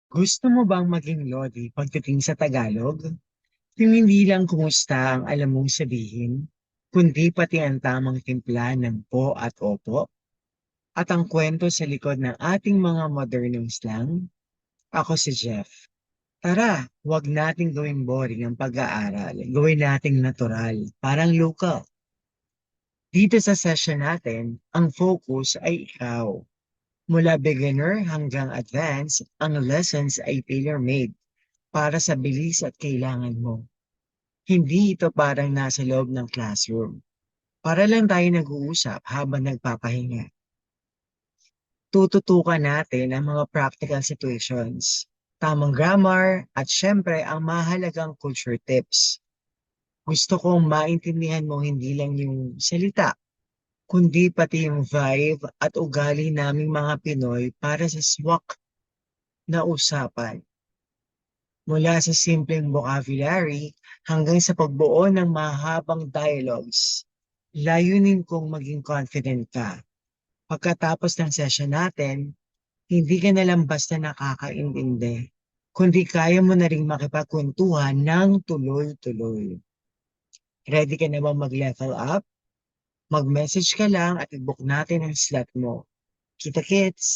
Gusto mo bang maging Lodi pagdating sa Tagalog? Yung hindi lang kumusta ang alam mong sabihin, kundi pati ang tamang timpla ng po at opo, at ang kwento sa likod ng ating mga modernong slang? Ako si Jeff. Tara, wag nating gawing boring ang pag-aaral. Gawin nating natural, parang local. Dito sa session natin, ang focus ay ikaw. Mula beginner hanggang advanced, ang lessons ay tailor-made para sa bilis at kailangan mo. Hindi ito parang nasa loob ng classroom. Para lang tayo nag-uusap habang nagpapahinga. Tututukan natin ang mga practical situations, tamang grammar, at syempre ang mahalagang culture tips. Gusto kong maintindihan mo hindi lang yung salita, kundi pati yung vibe at ugali naming mga Pinoy para sa swak na usapan. Mula sa simpleng vocabulary hanggang sa pagbuo ng mahabang dialogues. Layunin kong maging confident ka. Pagkatapos ng session natin, hindi ka na lang basta nakakaintindi, kundi kaya mo na rin makipagkwentuhan ng tuloy-tuloy. Ready ka na bang mag-level up? Mag-message ka lang at i-book natin ang slot mo. Kita kits!